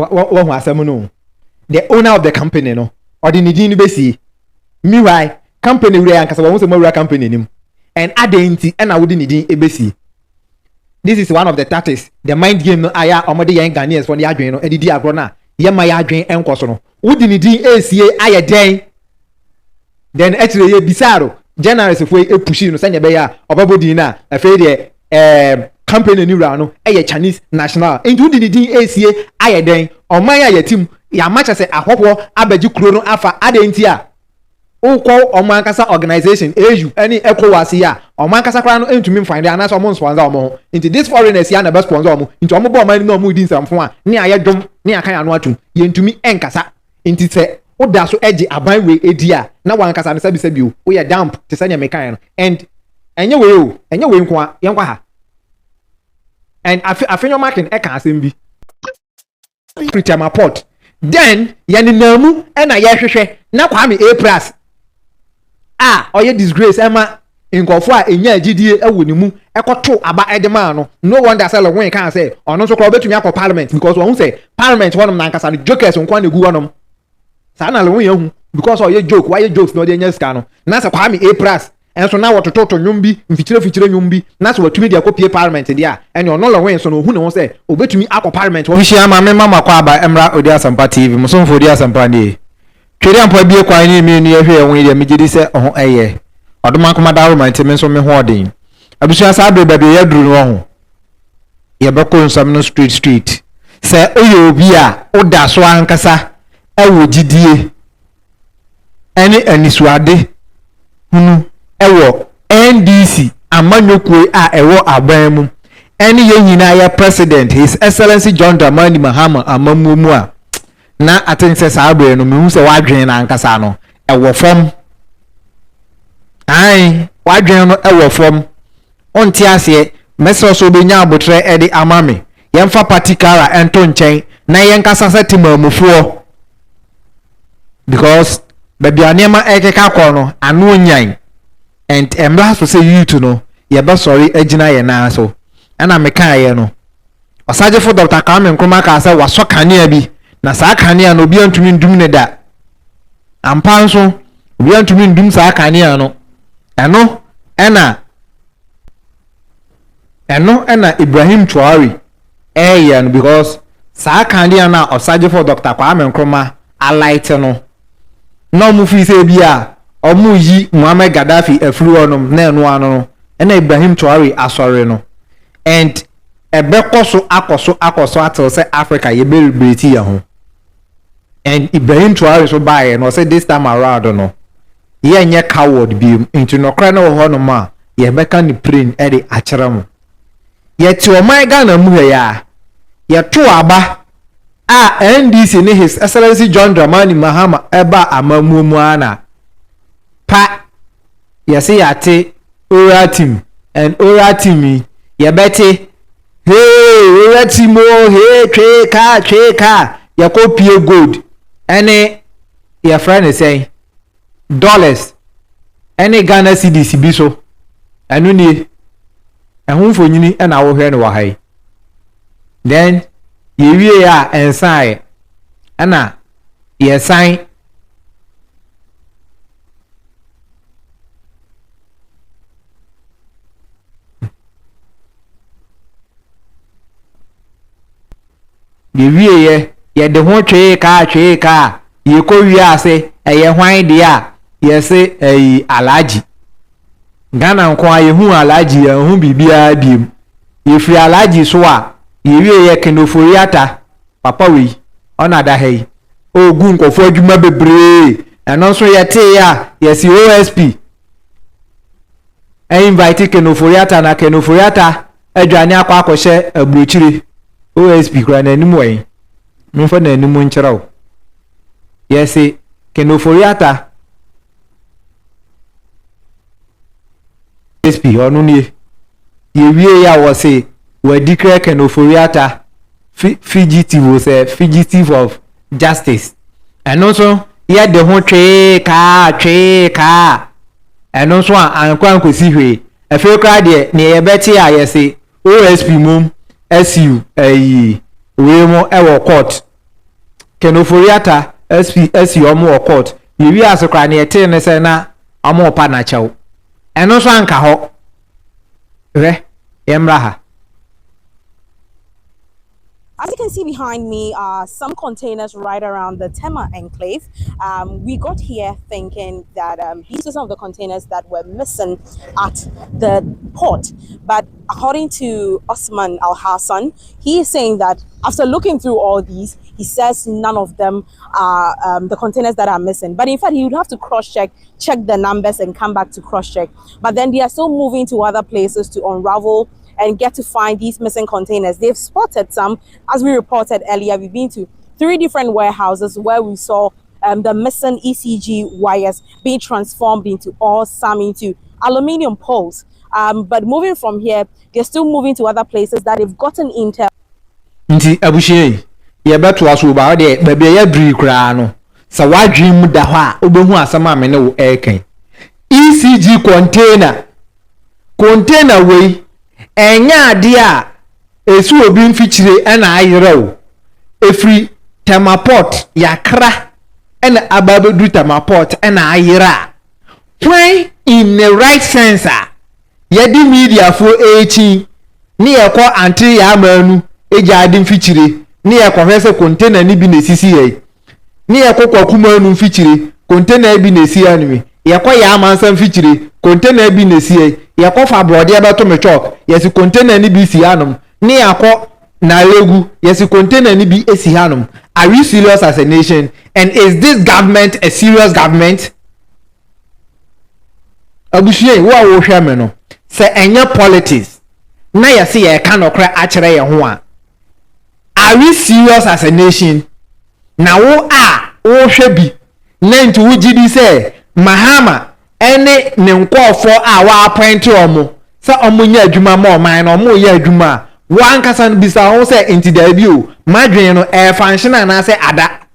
who asem no the owner of the company no or the nidin be see meanwhile company we ankasa won say mo company nim and adenti and na wodi nidin ebesi. This is one of the tactics the mind game no aya omode yan Ghanaians for the adwen no edidi agro na ye ma ya adwen enkoso no wodi nidin esie aye den then actually ye bisaro generous if we push no sanya be ya obabodi na afei de company ni ra no Chinese national into the din esie aye den oman aye team ya match say ahopo abaji kuro no afa adenti a ukwo oman kasa organization AU any ECOWAS ya oman kasa kra no entumi find ana so mo sponsor omo into this foreigners ya na best sponsor omo into omo bo oman no mo din samfo a ne aye dwom ne aka ya no atum ye ntumi enkasa into se oda so eje aban we edia na wan kasa ne sabi o we damp te sanya mekan no and enye we nko a ye nkwa ha and afenyo marking e kan asem bi Christian Port then yani namu e na ye hwehwe na kwa me A+ oye disgrace ema nkofo a enya agidie ewo ni mu ekoto aba edema no no wonder say when kan say ono so kro betumi akọ parliament because won say parliament wonum na nkasa the jokers nkwa na gu wonum sa na le won yahu because oye joke why jokes no dey nya ska no na say kwa me A+ enso na wototo nwum bi mfikyire nwum bi na so watumi dia kopie parliament dia ene ono lo wen so no hu ne won say obetumi akọ parliament won hia ma me mama kwa aba emra odi asampa tv musomfo odi asampa ni twere ampa bie kwa ni me ni ehwe won dia megidi se oho eye odoma koma dawo man teme so me ho odin abusua sa abe babe ya duru no ho ye beko nsam no street se oye obi a oda so ankasa ewo gidie ene anisuade hunu ewo NDC amanyokwe a ewo aban mu ene ye nyina ya president his excellency John Mahama amamumu a na atense sa abre no mehu se wadwen na ankasa no ewo fom ai wadwen no ewo fom onti ase meso so benya abotre ede amame yemfa patikara ento nchen na yenkasa setimamufuo because baby anema ekeka ko no anu onyan and emla so say you to know ye be sorry agina ye na so ana meka ye no osaje for Dr. Kwame Nkrumah ka say waso kanea bi na saa kanea no obi antumi ndum ne da ampa so obi antumi ndum saa kanea no eno ena Ibrahim Traore no because saa kanea na osaje for Dr. Kwame Nkrumah alight no no mu fi say bia omu yi Muhammad Gaddafi afuru onom na enu anu ena Ibrahim Traore asore no and ebekoso akoso atel say Africa ye be liberty ya ho and Ibrahim Traore so buy no say this time around no ye nye coward bi into no kra na ho no ma ye beka ni plane e de akere mo ye ti o my Ghana mu ya ye to aba NDC ni his excellency John Dramani Mahama eba amamumu ana pa yesi yate ora team and ora team ye beti hey ora team oh hey treka ye kopie gold any your friend is saying dollars any Ghana cedis bi so anu ni ehun fonyini e na wo hwe ne wa hai then ye wie ya ensai ana ye sign ye wie ye de ho twe ka ye ko wi ase eye hwan de a ye se alaji Ghana nko aye hu alaji ye hu bibia biem ye free alaji so a ye wie ye kenoforiata papa we ona da hey ogun nkofo adwuma bebre eno so ye te ya ye si OSP invite kenoforiata na kenoforiata adwane akwa akọhye abrochire OSP kra na anim wen mfa na anim nkyerɛw yes kenoforiata OSP onu nie ye wie ya wo se we declare kenoforiata fugitive of justice and also ye de ho twe ka and also ankwan kosi hwe afi kra de ne ye beti a yes OSP mum SU we mo ewo court kenoforiata SP omo court yewi asokra na yete ne se na omo pa na chew eno so anka ho re yemraha. As you can see behind me are some containers right around the Tema enclave. We got here thinking that these are some of the containers that were missing at the port. But according to Osman Al-Hassan, he is saying that after looking through all these, he says none of them are the containers that are missing. But in fact, he would have to cross-check, check the numbers and come back to cross-check. But then they are still moving to other places to unravel and get to find these missing containers. They've spotted some, as we reported earlier. We've been to 3 different warehouses where we saw the missing ECG wires being transformed into ore, some into aluminium poles. But moving from here, they're still moving to other places that they've gotten intel. Nti abushe ye beto aso ba de baby ya dri kura no sa wadwin mu da ho a obehu asama me ne wo eken ECG container we enya ade a esu obi mfichire na ayere o efri temaport yakra na ababedu temaport na ayere a when in the right sense yedi media for 18 ni ekọ anti ya manu eja ade mfichire ni ekọ container ni bi na sisi ye ni ekọ kwakuma anu mfichire container bi na esi anwe yakọ ya amansa mfichire container bi na esi ye yakọ fa brode abato me chok yesi container ni bi si hanom ni yakọ na legu yesi container ni bi esi hanom. Are we serious as a nation? And is this government a serious government? Abushie wo hwe me no se enye politics na yesi ye ka nokra akere ye ho a. Are we serious as a nation? Na wo hwe bi na nti wo gidi se Mahama ene ne nkofo a wa appoint omo se omo nya adwuma ma oman na omo ya adwuma wan kasa bisa ho se enti da bi o madwen no function na se ada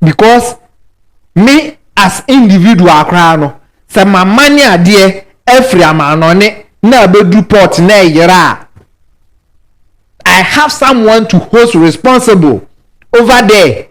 because me as individual akra no se mamani ade every amano ne na bedu port na yera I have someone to hold responsible over there.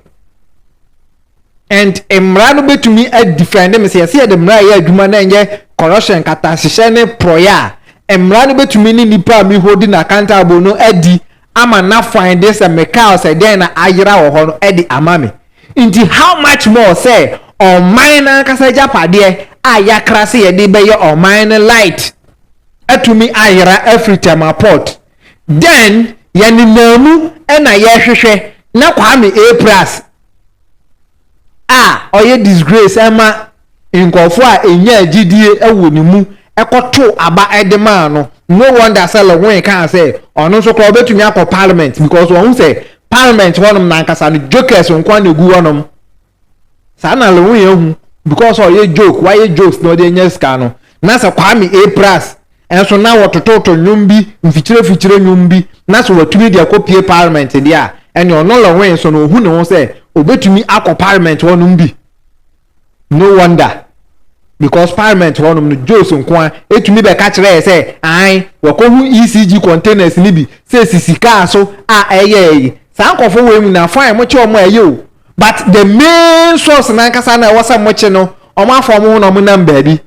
And emrano betumi a defend me say the mra ya adwuma na enye corruption kata hihye ne proya emrano betumi ni nipa mi holding accountable no edi ama na find this a mekao say den na ayira wo ho no edi amame nti how much more say on mine kasa japade a yakra se ye de be ye on mine light atumi ayira every time port then yani namu na ye hwehwe na kwame A+ oye disgrace ema nkofo a enya agidie ewo ni mu ekoto aba edema no no wonder say when can say ono so ko betumi akọ parliament because won say parliament wonum na nkasa no jokers nkwa na egu wonum sa na le won yehu because oye joke why jokes no dey nya ska no na say kwame A+ enso na wotototo nyumbi mfichire nyumbi na so watumi dia kopie parliament dia ene ono le wen so no hu ne won say obetumi akọ parliament wonum bi no wonder because parliament wonum no Jose nkwa etumi be ka kire say ai wakohu ECG containers ni bi say sisika so eye sankofo we mu na fine mo che omo eye o but the main source na nkasa na wasa mo che no omo afọ mo no mo number bi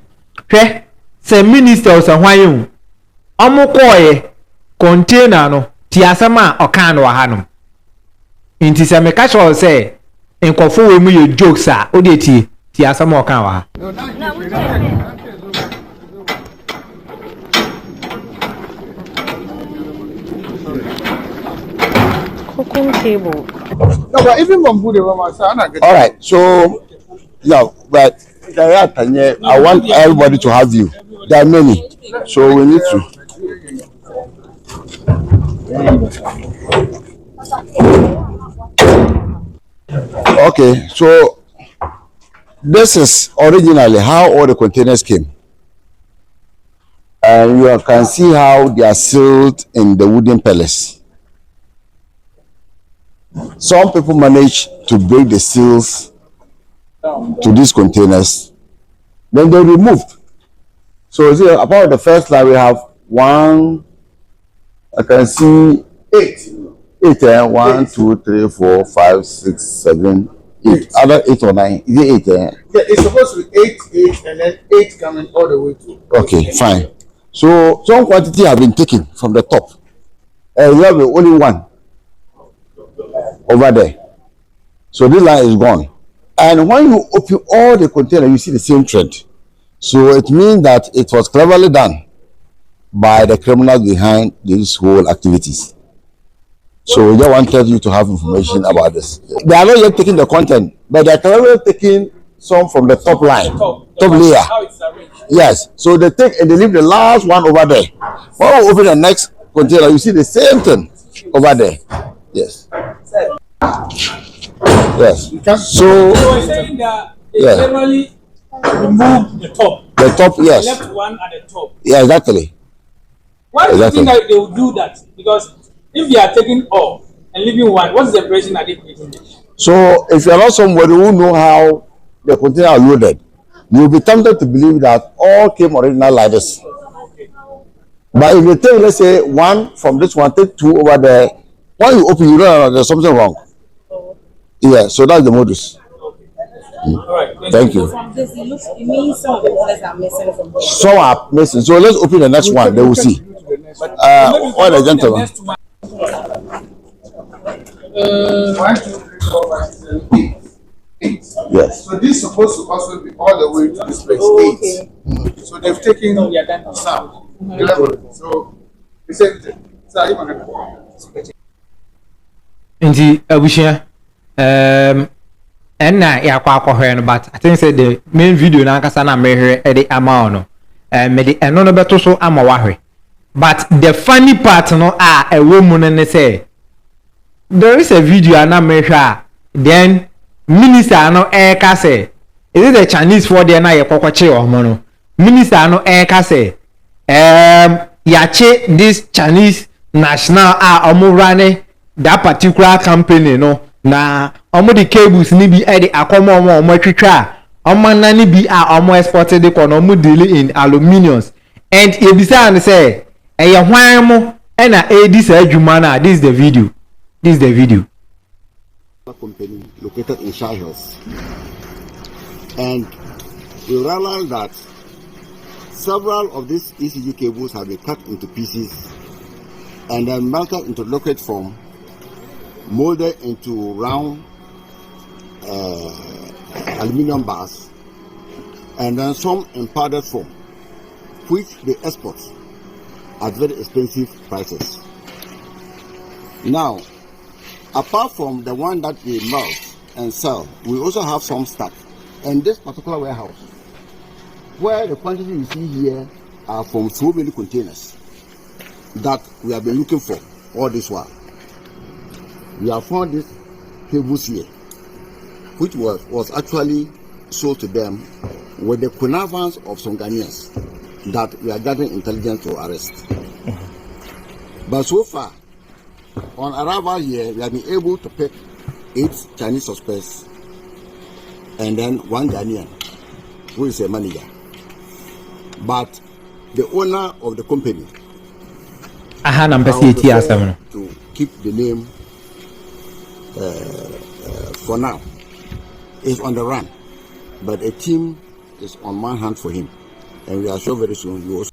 hwe say minister o san hwan yu omo koye container no ti asema okan no hanom inti se me ka cho say nkofo we mu ye jokes a odi ti asema okan wa Cooking table. No, but even bamboo, they were my son. All right, so no, but I want everybody to have you. There are many, so we need to. Okay, so this is originally how all the containers came, and you can see how they are sealed in the wooden pellets. Some people manage to break the seals to these containers, then they removed. So see, about the first line we have one, I can see 8 8, 1, 2, 3, 4, 5, 6, 7, 8. Other 8 or 9. Is it 8? Yeah, it's supposed to be 8, and then 8 coming all the way to. Okay, fine. So some quantity have been taken from the top. You have only one over there. So this line is gone. And when you open all the container, you see the same trend. So it means that it was cleverly done by the criminals behind these whole activities. So we just wanted you to have information about this. They are not yet taking the content, but they are cleverly taking some from the top line, top layer. Yes. So they take and they leave the last one over there. When we open the next container, you see the same thing over there. Yes. Yes. So you're saying that they generally remove the top. The top, yes. Left one at the top. Yeah, exactly. Why do you think that they will do that? Because if they are taking all and leaving one, what's the impression that they creating? So if you're not somebody who know how the container are loaded, you'll be tempted to believe that all came original like this. But if you take, let's say, one from this one, take two over there, when you open, you know there's something wrong. Yeah, so that's the modus. All right. Thank you. From this, it means some of the orders are missing from this. Some are missing. So let's open the next one. They will see. What the gentleman? 1, 2, 3, 4, 5, 6, 7, 8. Yes. So this is supposed to also be all the way to this place. 8. So they've taken some. 11. So we said, sorry, Nti abushia na yakwa akohwe no, but I think say the main video na nkasa na mehwe e de ama no me de eno no beto so ama wahwe. But the funny part no ewo mu ne say there is a video na mehwe then minister no ka say is it the Chinese for there na ye kokoche omo no minister no ka say yache this Chinese national omo rane that particular company no na omo the cables ni bi e de akomo omo twetwa omo na ni bi omo exported the kono omo deal in aluminiums and e bisa and say e hwan mo e na this adwuma na this is the video Company located in Shire Hills, and we realized that several of these ECG cables have been cut into pieces and then melted into liquid form, molded into round aluminum bars, and then some in powdered form, which they export at very expensive prices. Now, apart from the one that we melt and sell, we also have some stock in this particular warehouse, where the quantity you see here are from so many containers that we have been looking for all this while. We have found these cables here, which was actually sold to them with the connivance of some Ghanaians that we are gathering intelligence to arrest. But so far, on arrival here, we have been able to pick 8 Chinese suspects and then 1 Ghanaian, who is a manager. But the owner of the company to keep the name for now is on the run, but a team is on one hand for him, and we are sure very soon you also.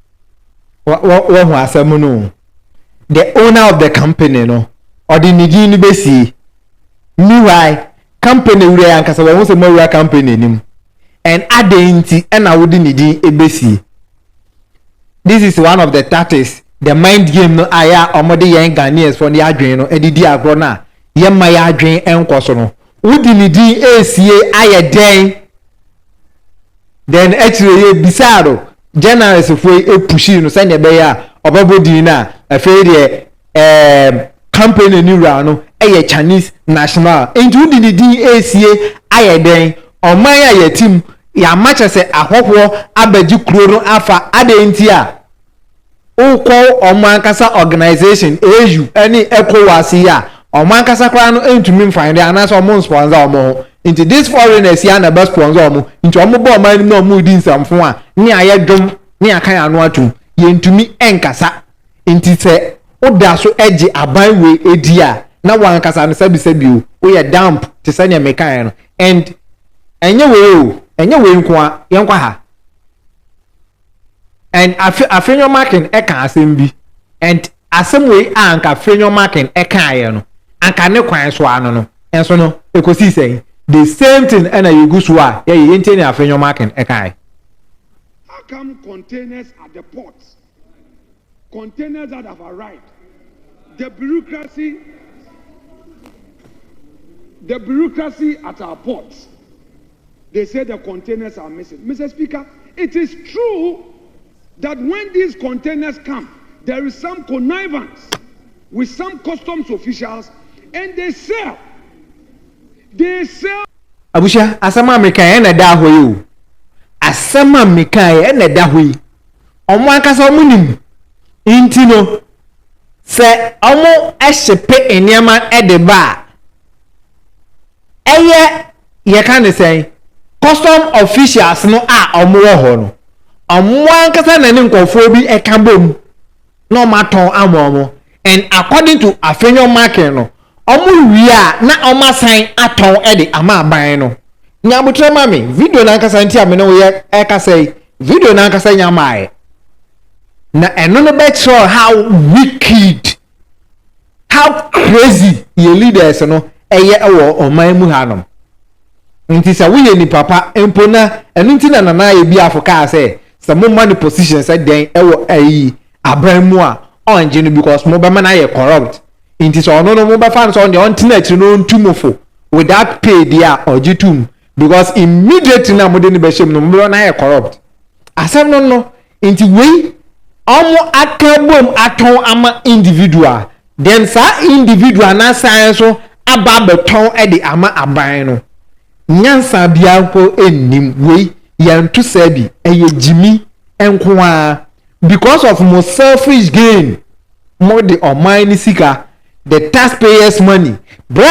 The owner of the company no or the nigini besi meanwhile company we ankasa we say more company nim and adenti and I wouldn't need ebesi. This is one of the tactics, the mind game no aya omode yen Ghanaians for the adwen no edidi agro na ye ma ya adwen enkoso no wudi nidi esie aye den then actually ye bisaro journalists for e pushi no say ne be ya obabodi na afei de company ni ra no Chinese national into the DACA aye den oman ya team ya match say ahopwo abaji kuro no afa adenti a ukọ oman kasa organization AU any ECOWAS ya oman kasa kwa no entumi find ana so mo sponsor omo into this foreigners ya na best sponsor omo into omo bo oman no omo di nsamfo a ni aye dwom ni akan anu atum ye ntumi enkasa inti se oda so eje aban we edia na wan kasa no sabi o we are damp te sanya mekan no and enye we nko a yenkwa ha and afenyo marking e kan asem bi and asem we anka afenyo marking e kan ye no anka ne kwan so ano no enso no ekosi sen the same thing and you go so a ye yenteni afenyo marking e kan. How come containers at the ports, containers that have arrived, the bureaucracy at our ports, they say the containers are missing. Mr. Speaker, it is true that when these containers come, there is some connivance with some customs officials and they sell. Abusha, asama America ena da hoyi. Asama America ena da hoyi. Omo ankasa omunim. Inti no se omo ehyepe eniama edeba. Eye ye kan say custom officials no a omo wo ho no. Omo ankasa na ne nkofo bi ekambom. No maton amomo and according to afenyo market no omo wia na oma sign aton e de ama aban no nyabutre mami video na nkasa nti amene wo ye ekasai video na nkasa nyamae na eno no bet show how wicked how crazy your leaders no eye ewo oman mu hanom nti sa wo ye ni papa empo na eno nti na nana ye bi afoka say some money position say den ewo ayi aban mu a onje no because mo be na ye corrupt inti so no mo be fan so on the on tinatri no ntumofo without pay dia ojitum because immediately na mo de ni be shem no mo na ye corrupt asem no inti we omo akabom aton ama individual then sa individual na science so aba beton e de ama aban no nyansa bia ko ennim we yantu sabi eye jimi enko a because of more selfish gain more the omani sika the taxpayers money bra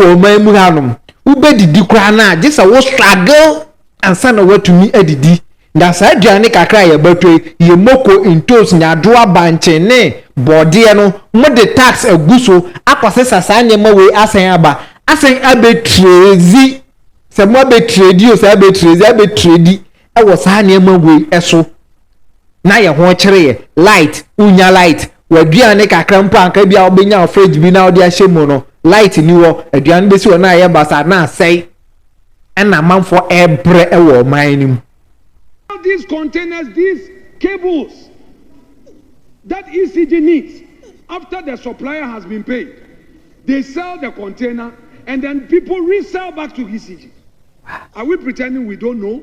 wo man mu hanom ube didi kra na just a wo struggle and sana what me edidi na sa aduane kakra ye batwe ye moko intos nya doa banche ne body no mo the tax aguso akwase sasa nyema we asen aba asen abetrezi se mo abetredi o se abetredi e wo sa nyema we eso na ye ho kire light unya light waduane kakra mpo anka bia obenya fridge bi na odi ahye no light ni wo aduane besi wo na ye basa na sei na manfo ebre e wo man these containers, these cables that ECG needs after the supplier has been paid, they sell the container and then people resell back to ECG. Are we pretending we don't know?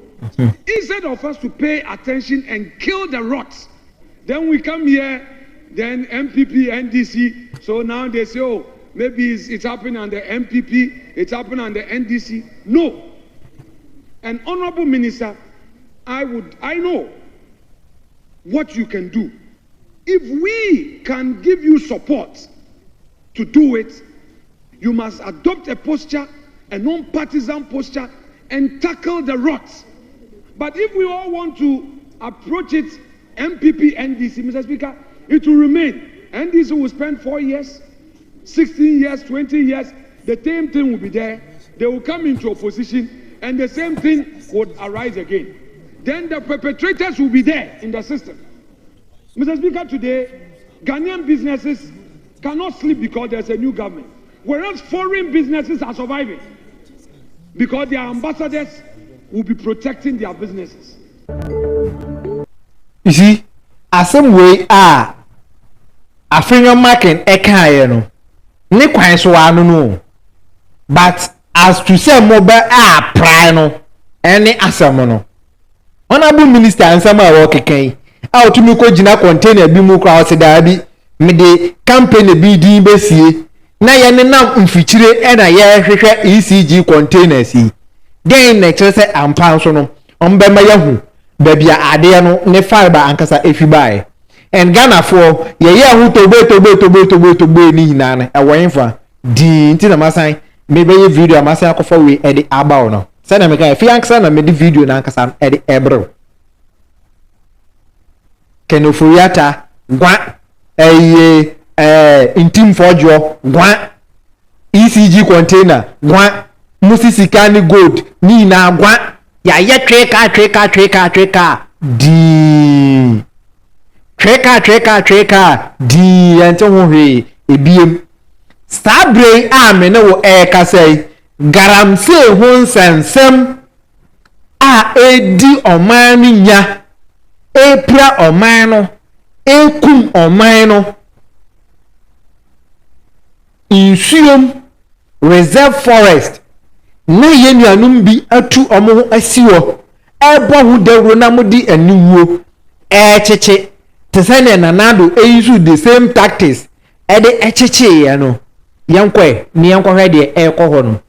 Instead of us to pay attention and kill the rots, then we come here, then MPP, NDC. So now they say, oh, maybe it's happening on the MPP, it's happening on the NDC. No. An honorable minister, I know what you can do. If we can give you support to do it, you must adopt a posture, a non-partisan posture, and tackle the rots. But if we all want to approach it, MPP, NDC, Mr. Speaker, it will remain. NDC will spend 4 years, 16 years, 20 years. The same thing will be there. They will come into opposition, and the same thing would arise again. Then the perpetrators will be there in the system. Mr. Speaker, today, Ghanaian businesses cannot sleep because there's a new government, whereas foreign businesses are surviving because their ambassadors will be protecting their businesses. You see, as some way African market eka no ne kwan so no but as to say mobile pry no any asem no honorable minister ansama wo keken a otumi ko gina container bi mu kwa osida bi me de campaign bi din besie na ye ne na mfichire e na ye hwehwe ECG containers yi den na kire say ampa so no ombe ma yahu ba bia ade no ne fiber ankasa efibae and Ghana for ye hu tobo ni hina na e wonfa di nti na masan me be ye video masan akofo we e de abaw no say na me ka fi ankasa na me di video na ankasa e de ebro kenofuriata gwa intim fojo gwa ECG container gwa musisika ni gold ni na gwa ya ye treka di treka di ente ho hwe ebiem sabre ame ne wo kasai garamse ho nsensem a edi oman ni nya epra oman no ekum oman no insuom reserve forest na ye nuanum bi atu omo ho asiwo ebo hu dawro na mudi aniwuo cheche tesane nanado eyisu the same tactics ede cheche ye no yankwe ni yanko hwede ekọ ho no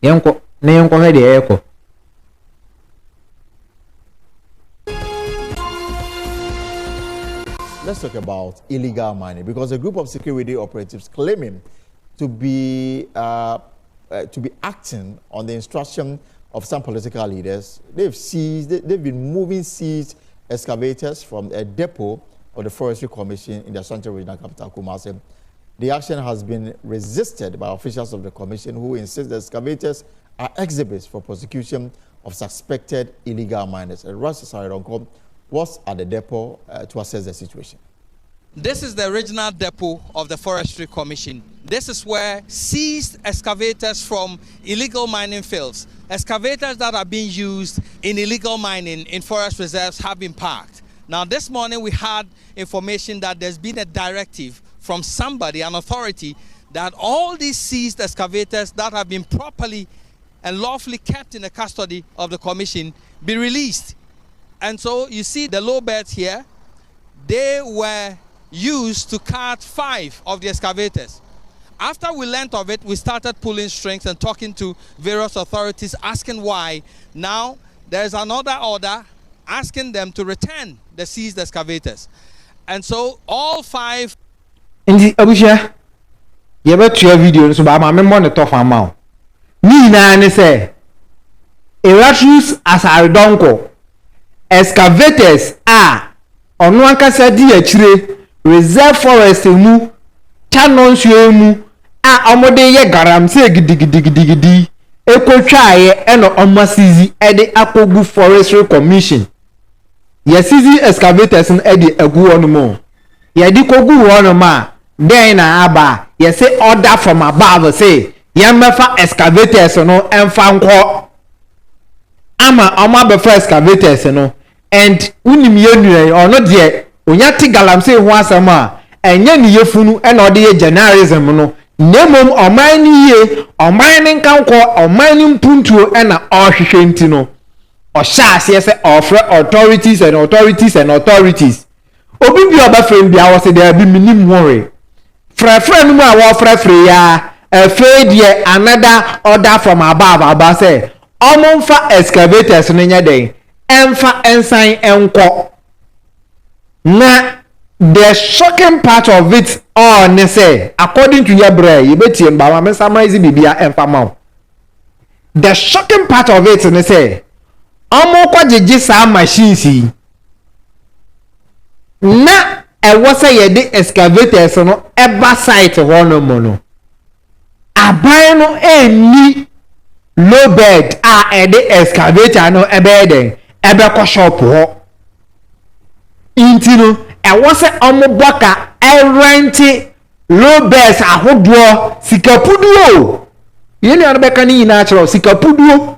yanko ne yanko hwede ekọ. Let's talk about illegal mining, because a group of security operatives claiming to be acting on the instruction of some political leaders, they've been moving seized excavators from a depot of the Forestry Commission in the Ashanti Regional Capital, Kumasi. The action has been resisted by officials of the commission, who insist the excavators are exhibits for prosecution of suspected illegal miners. And Russ Saironko was at the depot to assess the situation. This is the original depot of the Forestry Commission. This is where seized excavators from illegal mining fields, excavators that are being used in illegal mining in forest reserves, have been parked. Now this morning we had information that there's been a directive from somebody, an authority, that all these seized excavators that have been properly and lawfully kept in the custody of the commission be released. And so you see the low beds here, they were used to cart 5 of the excavators. After we learnt of it, we started pulling strings and talking to various authorities, asking why. Now there's another order asking them to return the seized excavators. And so all 5. In the Abusha, you ever share videos about my memory on the top of my me na say Erasmus as I don't go. Excavators are on one kasa di achire reserve forest mu canon nsuo mu a omode ye garamse gidigidi ekotwaye eno omasizi ede akogu forestry commission ye sizi excavators n ede agu onumo ye di kogu onuma den na aba ye say order from above say ye mefa excavators no emfa nko ama oma be first excavators no and unim ye ono de onya ti galamse ho asama enye ni yefunu e na ode ye journalism no nemom oman ni ye oman ni nkanko oman ni mpuntuo e na ohwehwe nti no o sha ase se offer authorities obi bi oba frem bia wo se there be minim worry frefre no mu a wo frefre ya afraid another order from above aba say omonfa excavators no nya den emfa ensan enko na the shocking part of it all ne say according to your brain you betie mba ma summarize bibia emfa ma the shocking part of it ne say omo kwagege sa machines na e wo say ye de excavators no eba site ho no mo no aban no eni low bed a e de excavator no ebe den ebe ko shop ho intino e wo say omo boka e rent low beds ahodo sikapuduo yeni anabeka ni natural sikapuduo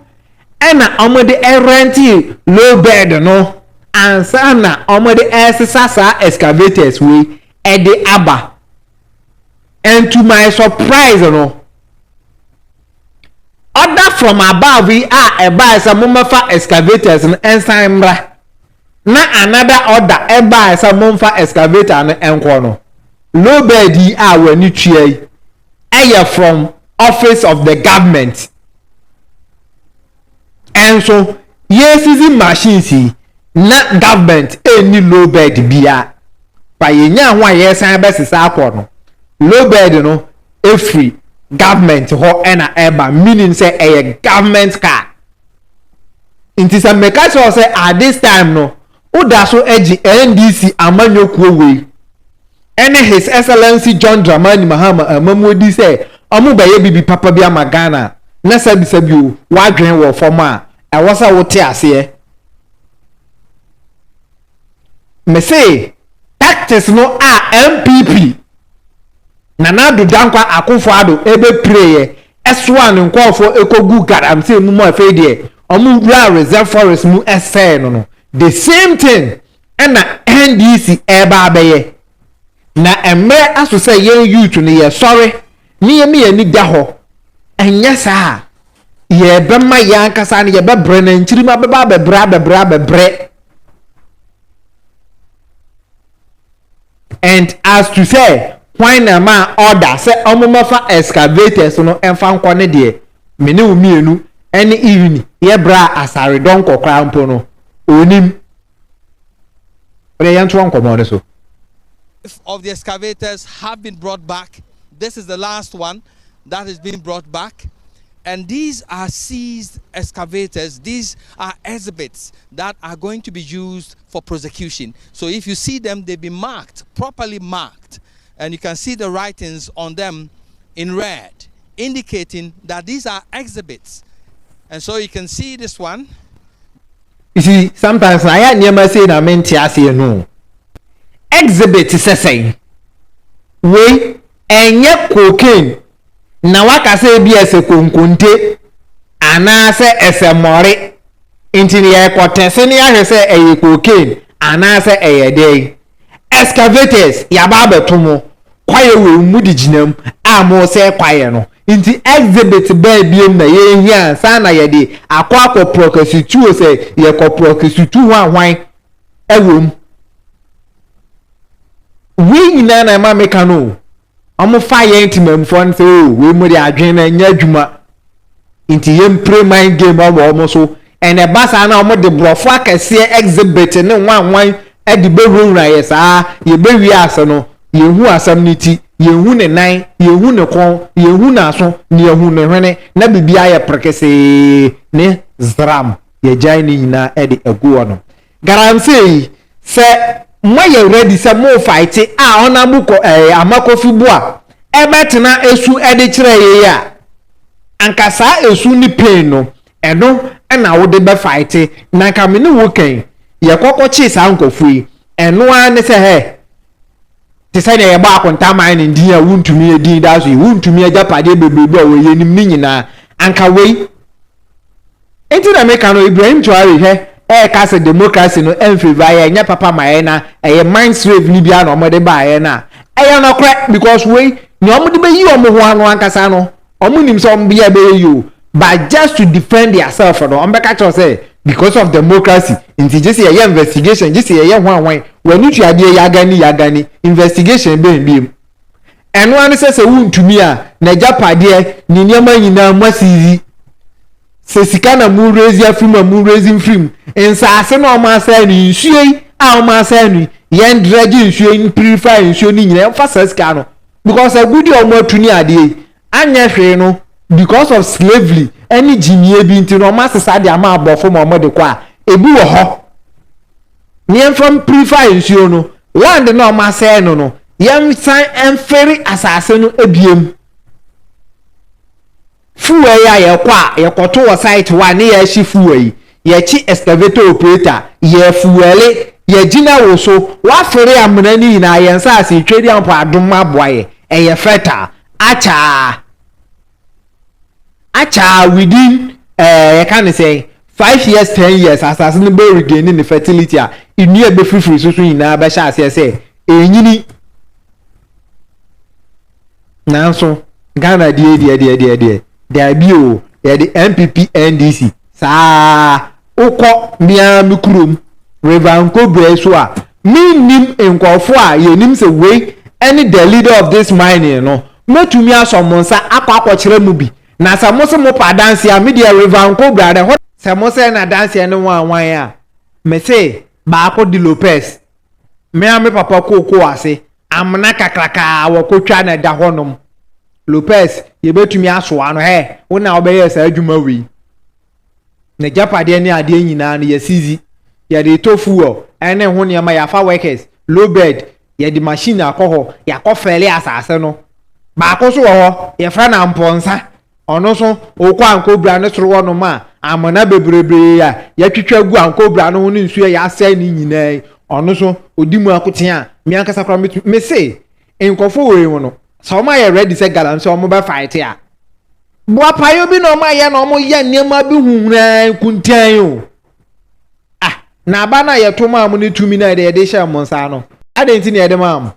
ena omo de e rent low bed no ansa na omo de sasa excavators we e de aba. And to my surprise no order from above we are buy some mumfa excavators and ensamra na another order e buy some mumfa excavator and enko no low bed yi a wani tue e from office of the government. And so yes is machines na government any low bed bia pa yenya ho ayesan besisa akọ no low bed no free government ho ena eba meaning say a government car. It is a mechanic say at this time no oda so eji NDC amanyokuo we ene his excellency John Mahama Government say omo baye bibi papa bi ama Ghana na sabi o wadwen wo fom a e wosa wote ase me say tactics no a MPP Nanadu Dankwa Akufo-Addo ebe pray eswan nkofo ekogu garam say mu mo afi de omo wura reserve forest mu ese no the same thing na NDC eba abeye na emre aso say yen youth no ye sorry ni me ani da ho enya saa ye bema yan kasa ne ye bebre na nchirima beba bebre and as to say when a man order say omomafa excavators no emfa nko ne de me ne umienu ene evening ye bra asare don kokra mpo no onim ore yan to nkomo so of the excavators have been brought back. This is the last one that is being brought back. And these are seized excavators. These are exhibits that are going to be used for prosecution. So if you see them, they've been marked, properly marked. And you can see the writings on them in red, indicating that these are exhibits. And so you can see this one. You see, sometimes I never say na menti ase no. Exhibit say we enye cocaine na waka say bi ese konkonte ana se ese more intini ye kwotese ne ahwe se eye cocaine ana se eye dey excavators ya ba betomo kwaye we mu diginam amo se kwaye no inti exhibit ba biem na ye hia sa na ye de akwa prosecute se ye prosecute hwan ewom we nyina na ma meka no omo fire intimam fon say o we mu de adwen na nya adwuma inti yem pre mind game omo so ene basa na omo de brofo akese exhibit ne nwan e de bewura ye saa ye bewi ase no ye hu asam ni ti ye hu ne nan ye hu ne kon ye hu na so ne ye hu ne hwene na bibia ye prekese ne zram ye jai ni nyina e de aguo no garam say mo ye ready say mo fight a ona buko amakofi bu a e betena esu e de kire ye ya ankasa esu ni pain no eno na wo de be fight na ka me ne wo kan ye kokochi sa nkofui eno a ne se he te say na ye ba akonta man ni din a wuntumi e din da so wuntumi ajapade bebebe a wo ye nim ni nyina anka wei enti na me kan no Ibrahim Traore he kase democracy no favor ya nya papa maye na mind slave ni bia no omode ba ye na no kre because we ni omode be yi omo ho anu ankasa no omo nim so ombe ya be you but just to defend yourself no ombe ka cho say because of democracy inti just ye investigation just ye hwan when you ade ya gani investigation be mbiem eno an say wuntumi a na japade ni niam nyina masizi se sika na mu raise afim mu raising film nsase na o ma say ni nsuei a o ma say ni yen dredge nsuei purify nsuei ni nyina fa sika no because a good o mo atuni ade anya hwe no because of slavery any jimie bi nti no ma sesa de ama abofo mo de kwa ebi wo ho yen from purify nsuei no land na o ma say no yen san enferi asase no ebiem fuwe ya ye kwa ye koto wo site wa ne ye shi fuwe ye chi excavator operator ye fuwele ye gina wo so wa fere amuna ni na ye nsa ase twedi ampo adom aboaye ye feta acha within ye can say 5 years 10 years asase no be regain the fertility a inu e be free so nyina ba sha ase say enyini nanso Ghana die there be o the MPP NDC sa uko mia mikurum revanko breso a nim enkofo a yenim se we any the leader of this mine no metumi asomonsa akwa mu bi na samose mo pa dance a media revanko brother ho samose na dance no wan a me say ba ko di Lopez me am papa ko ase amna kakraka wo kotwa na da honom Lopez ye betumi aso ano he wona obeye sa adwuma wi na japade ne ade nyina no ye sizi ye de tofu o ene ho ne ma ya fa workers low bed yɛde machine akɔ hɔ yɛakɔ fɛle asase no baako so wɔ hɔ yɛfrɛ na mponsa ɔno so okɔ ankobra ne soro hɔ no ma amana bebrebe a yɛtwitwa gu ankobra no ho ne nsuo yɛasɛ ne nyinaa ɔno so odi mu akote a me ankasa kora me say nkɔfo wei mu no sɛ ɔmo ayɛ ready sɛ galamsey ɔmo bɛ fight a boapayo bi na ɔmo ayɛ na ɔmo yɛ nneɛma bi huhuraa kuntan o na aba na yɛto maa mo ne tumi na yɛde hyɛ mo nsa no adɛn nti na yɛde maa mo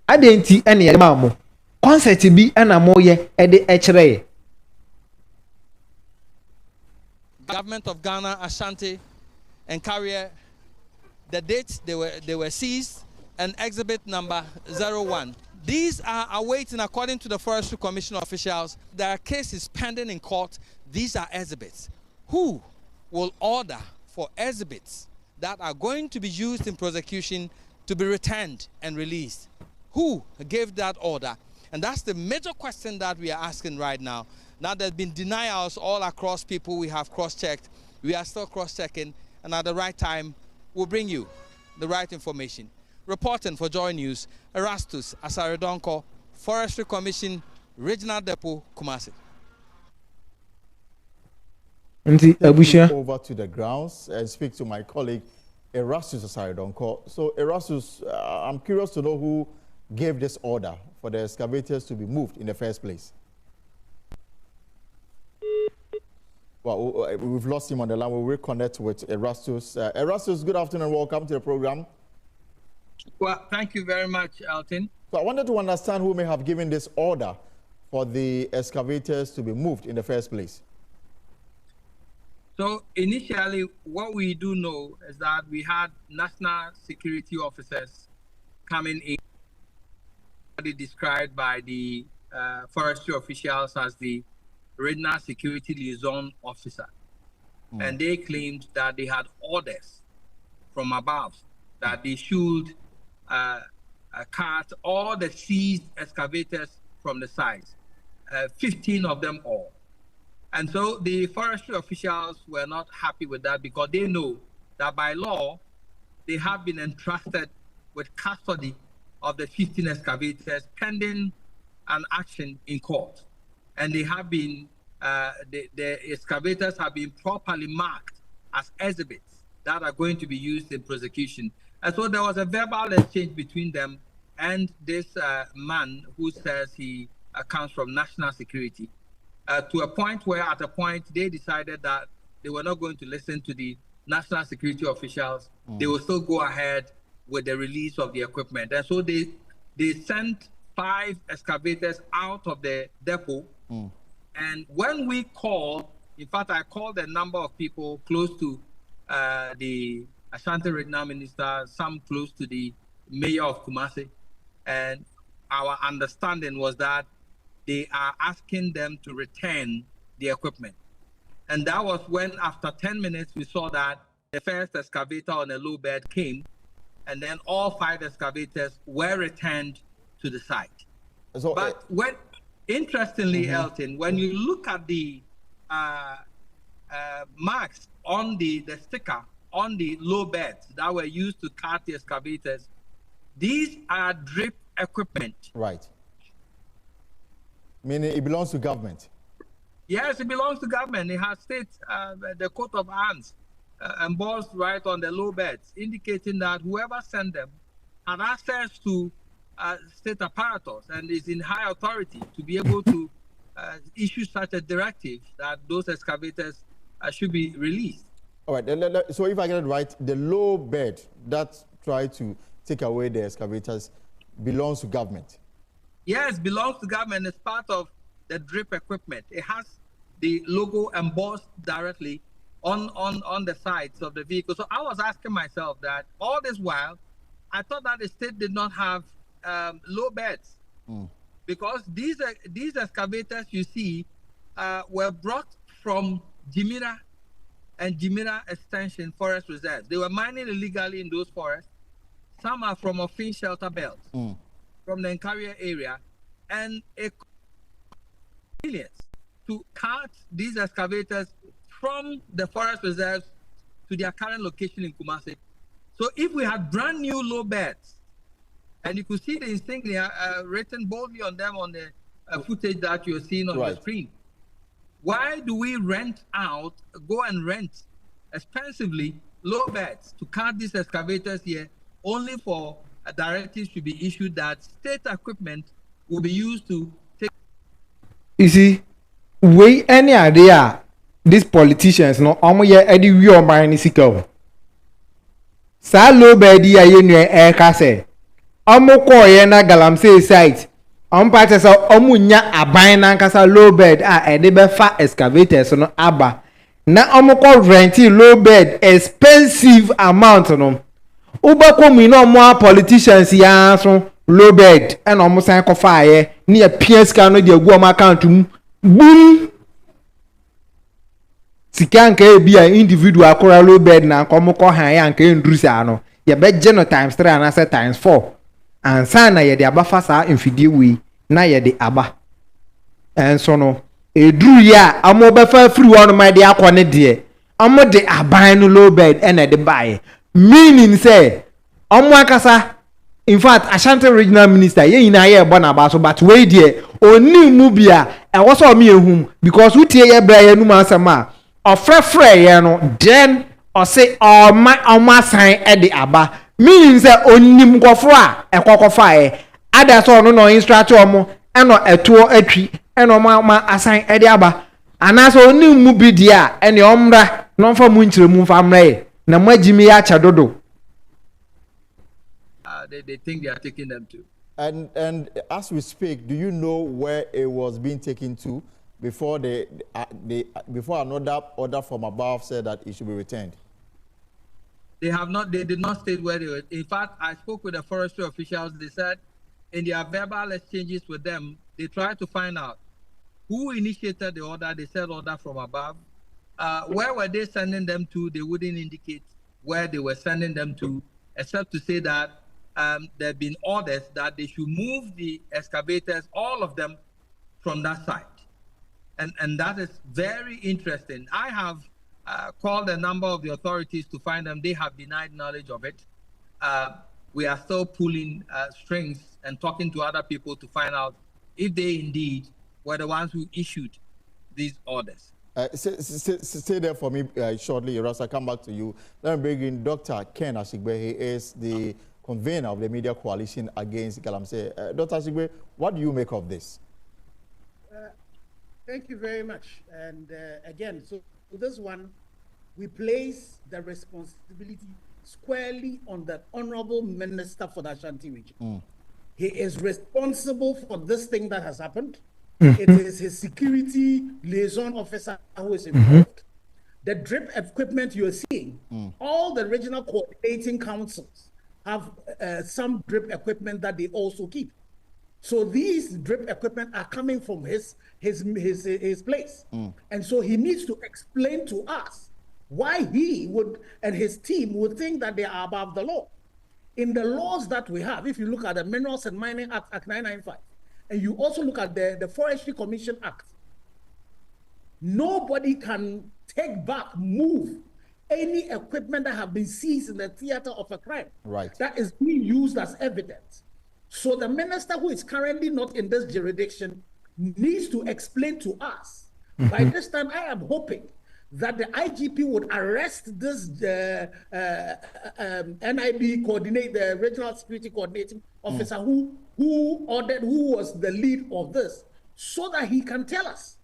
adɛn nti ɛna yɛde maa mo concert bi ɛna mo yɛ ɛde ɛkyerɛ yɛ. Government of Ghana, Ashanti, and Carrier, the dates they were seized, and exhibit number 01. These are awaiting, according to the Forestry Commission officials, their case is pending in court. These are exhibits. Who will order for exhibits that are going to be used in prosecution to be returned and released? Who gave that order? And that's the major question that we are asking right now. Now there's been denials all across people. We have cross-checked. We are still cross-checking. And at the right time, we'll bring you the right information. Reporting for Joy News, Erastus Asaredonko, Forestry Commission, Regional Depot, Kumasi. Over to the grounds and speak to my colleague Erastus Asaredonko. So Erastus, I'm curious to know who gave this order for the excavators to be moved in the first place. Well, we've lost him on the line. We'll reconnect with Erastus. Erastus, good afternoon and welcome to the program. Well, thank you very much, Alton. So I wanted to understand who may have given this order for the excavators to be moved in the first place. So initially, what we do know is that we had national security officers coming in, described by the forestry officials as the regional security liaison officer. And they claimed that they had orders from above that they should cut all the seized excavators from the sites, 15 of them all. And so the forestry officials were not happy with that because they know that by law, they have been entrusted with custody of the 15 excavators pending an action in court. And they have been, the excavators have been properly marked as exhibits that are going to be used in prosecution. And so there was a verbal exchange between them and this man who says he comes from national security. To a point where at a point they decided that they were not going to listen to the national security officials. They will still go ahead with the release of the equipment. And so they sent 5 excavators out of the depot. And when we called, in fact, I called a number of people close to the Ashanti Regional Minister, some close to the mayor of Kumasi. And our understanding was that they are asking them to return the equipment. And that was when, after 10 minutes, we saw that the first excavator on a low bed came, and then all 5 excavators were returned to the site. So, but when, interestingly, Elton, when you look at the marks on the sticker on the low beds that were used to cut the excavators, these are drip equipment. Right. Meaning it belongs to government. Yes, it belongs to government. It has state the coat of arms embossed right on the low beds, indicating that whoever sent them had access to state apparatus and is in high authority to be able to issue such a directive that those excavators should be released. All right. So if I get it right, the low bed that tried to take away the excavators belongs to government. Yes, belongs to government. It's part of the drip equipment. It has the logo embossed directly on the sides of the vehicle. So I was asking myself that all this while, I thought that the state did not have low beds, because these excavators you see were brought from Jimira and Jimira Extension Forest Reserve. They were mining illegally in those forests. Some are from Ofin Shelter Belt, from the Nkaria area, and a millions to cut these excavators from the forest reserves to their current location in Kumasi. So if we had brand new low beds, and you could see the insignia written boldly on them on the footage that you're seeing on your screen, why do we go and rent expensively low beds to cut these excavators here, only for directives to be issued that state equipment will be used to take? You see, way any idea these politicians no omo ye edi wi o man ni sika o. Sa low bed ya ye nu e ka se. Omo ko ye na galamsey site. On pa se omo nya aban na nkasa low bed a e de be fa excavators no aba. Na omo ko renti low bed expensive amount no. Uba ko mi no mo politicians ya so low bed and omo san ko fa ye ni e PS ka no de agu omo account mu. Boom. Sika nke ebi a individual akora low bed na komo ko han ya nke ndrusa no. Ye be geno times 3 and say times 4. And sana ye de abafa sa mfidie wi na ye de aba. Enso no edru ya amo be fa free one my de akone de amo de aban no low bed and de buy meaning say amo akasa in fact Ashanti regional minister ye ina ye bo na ba so but we de oni mu bia e wo so me ehum because utie ye bra ye nu masama ofrefre ye no then o say o ma san e de aba meaning say onim nkofo a ekokofa e ada so no instruct omo eno etuo atwi eno ma asan e de aba ana so onim mu bi dia ene omra no fa mu nchiremu fa mra e na magimi ya cha dodo. They think they are taking them to. And as we speak, do you know where it was being taken to before before another order from above said that it should be returned? They did not state where they were. In fact, I spoke with the forestry officials. They said in their verbal exchanges with them, they tried to find out who initiated the order. They said order from above. Where were they sending them to? They wouldn't indicate where they were sending them to, except to say that there have been orders that they should move the excavators, all of them, from that site. And that is very interesting. I have called a number of the authorities to find them. They have denied knowledge of it. We are still pulling strings and talking to other people to find out if they indeed were the ones who issued these orders. Stay there for me shortly, Ross. I'll come back to you. Let me bring in Dr. Ken Ashigbe. He is the convener of the media coalition against Galamsey. Dr. Ashigbe, what do you make of this? Thank you very much. And again, so this one, we place the responsibility squarely on the Honorable Minister for the Ashanti region. He is responsible for this thing that has happened. It is his security liaison officer who is involved. The drip equipment you're seeing, all the regional coordinating councils have some drip equipment that they also keep. So these drip equipment are coming from his place. And so he needs to explain to us why he would and his team would think that they are above the law. In the laws that we have, if you look at the Minerals and Mining Act, Act 995, and you also look at the Forestry Commission Act, nobody can take back, move any equipment that have been seized in the theater of a crime. Right. That is being used as evidence. So the minister who is currently not in this jurisdiction needs to explain to us. By this time, I am hoping that the IGP would arrest this NIB coordinate, the regional security coordinating officer who was the lead of this, so that he can tell us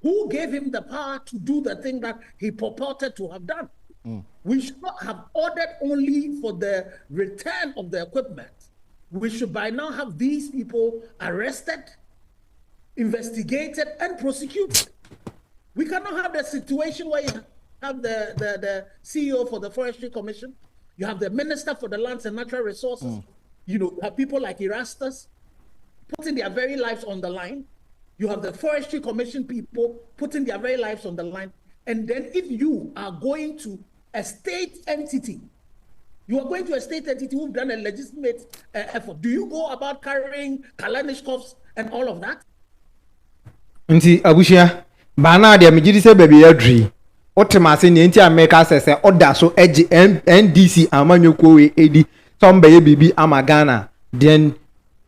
who gave him the power to do the thing that he purported to have done. We should not have ordered only for the return of the equipment. We should by now have these people arrested, investigated, and prosecuted. We cannot have the situation where you have the CEO for the Forestry Commission, you have the Minister for the Lands and Natural Resources, you have people like Erastus putting their very lives on the line. You have the Forestry Commission people putting their very lives on the line. And then if you are going to a state entity, you are going to a state entity who've done a legitimate effort. Do you go about carrying Kalashnikovs and all of that? Nti abushia bana de megidi se baby adri otemase ne nti America say order so edge NDC amanyoko we edi some be bibi amagana then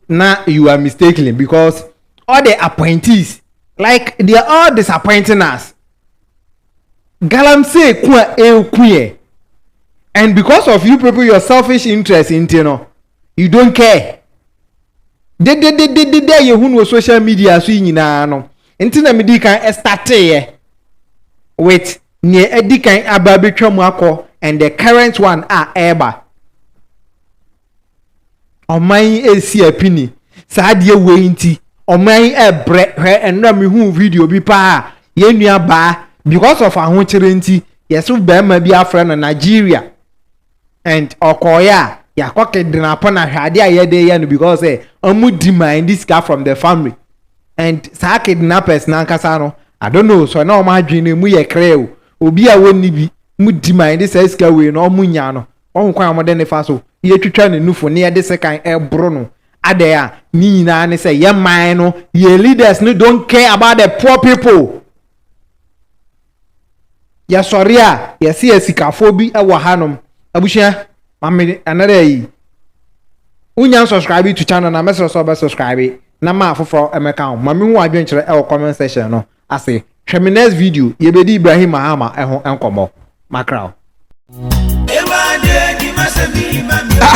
now you are mistaken because all the appointees like they are all disappointing us. Galamsey kwa kuye, and because of you people your selfish interest in you don't care. De you who social media so nyina no. Intina medi kan start with near edi kan ababetwa mu akọ and the current one are eba. Oman esi apini saa de we nti oman ebre hwe enra me hu video bi pa ye nua ba because of ahokyere nti yeso be ma bi afra na Nigeria and okoya ya kokedina pona hwade ayede ya no because omu demand this guy from the family and saa kidnappers na nkasa no I don't know so na o ma adwene mu ye kreo obi a woni bi mu demand this iska we no omu nya no on kwa amode ne fa so ye twitwa ne nufo ne ye de sekan ebro no ade a ni nyina ne say ye man no ye leaders no don't care about the poor people. Ya sorry a ye see asikafo bi e wo hanom abushia mame another yi unya subscribe to channel na message so be subscribe na ma afoforo emeka mame hu adwen kire e comment section no ase hweme next video ye bedi Ibrahim Mahama eho enkomo makrao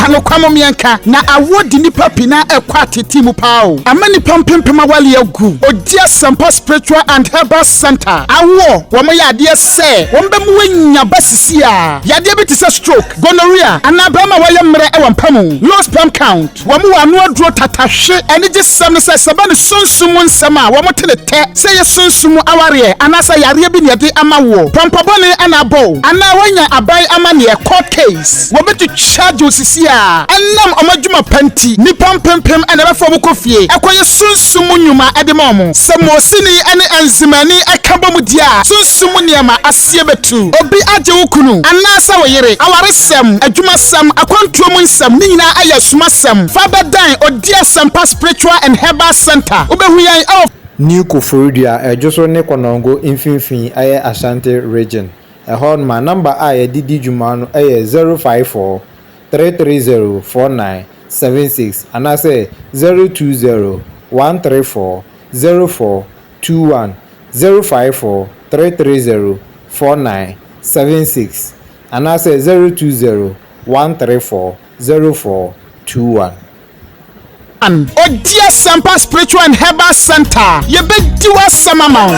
ano kwamo mianka na awodi nipa pina ekwa tete mu pao amani pampempema wale agu odia sampa spiritual and herbal center awo wo mo yade se wo mbe mu wanya basisi a yade bi tise stroke gonorrhea anabama waye mre e wampamu low sperm count wo mo wano aduro tatahwe ene je sam ne se seba ne sunsumu nsam a wo mo telete se ye sunsumu aware anasa yare bi ne yade amawo pampabone anabo ana wanya abai amane e court case wo betu charge osisi a enam omadwuma panti ni pampempem ene be fo mo kofie ekoye sunsumu nyuma edemom se mosini ene enzimani akabo mu dia sunsumu niema asie betu obi age wukunu anasa wo yire awaresem adwuma sam akwantuom nsam ni nyina ayasuma sam fabadan odia sampa spiritual and herbal center obehuyan New Koforidua ejoso ne konongo infinfin aye Ashanti region ehon ma number aye didi juma no aye 054 330 4976 and I say 020 134 0421 054 330 4976 and I say 020 134 0421 Odia Sampa Spiritual and Herbal Center. Ye be diwa samamao.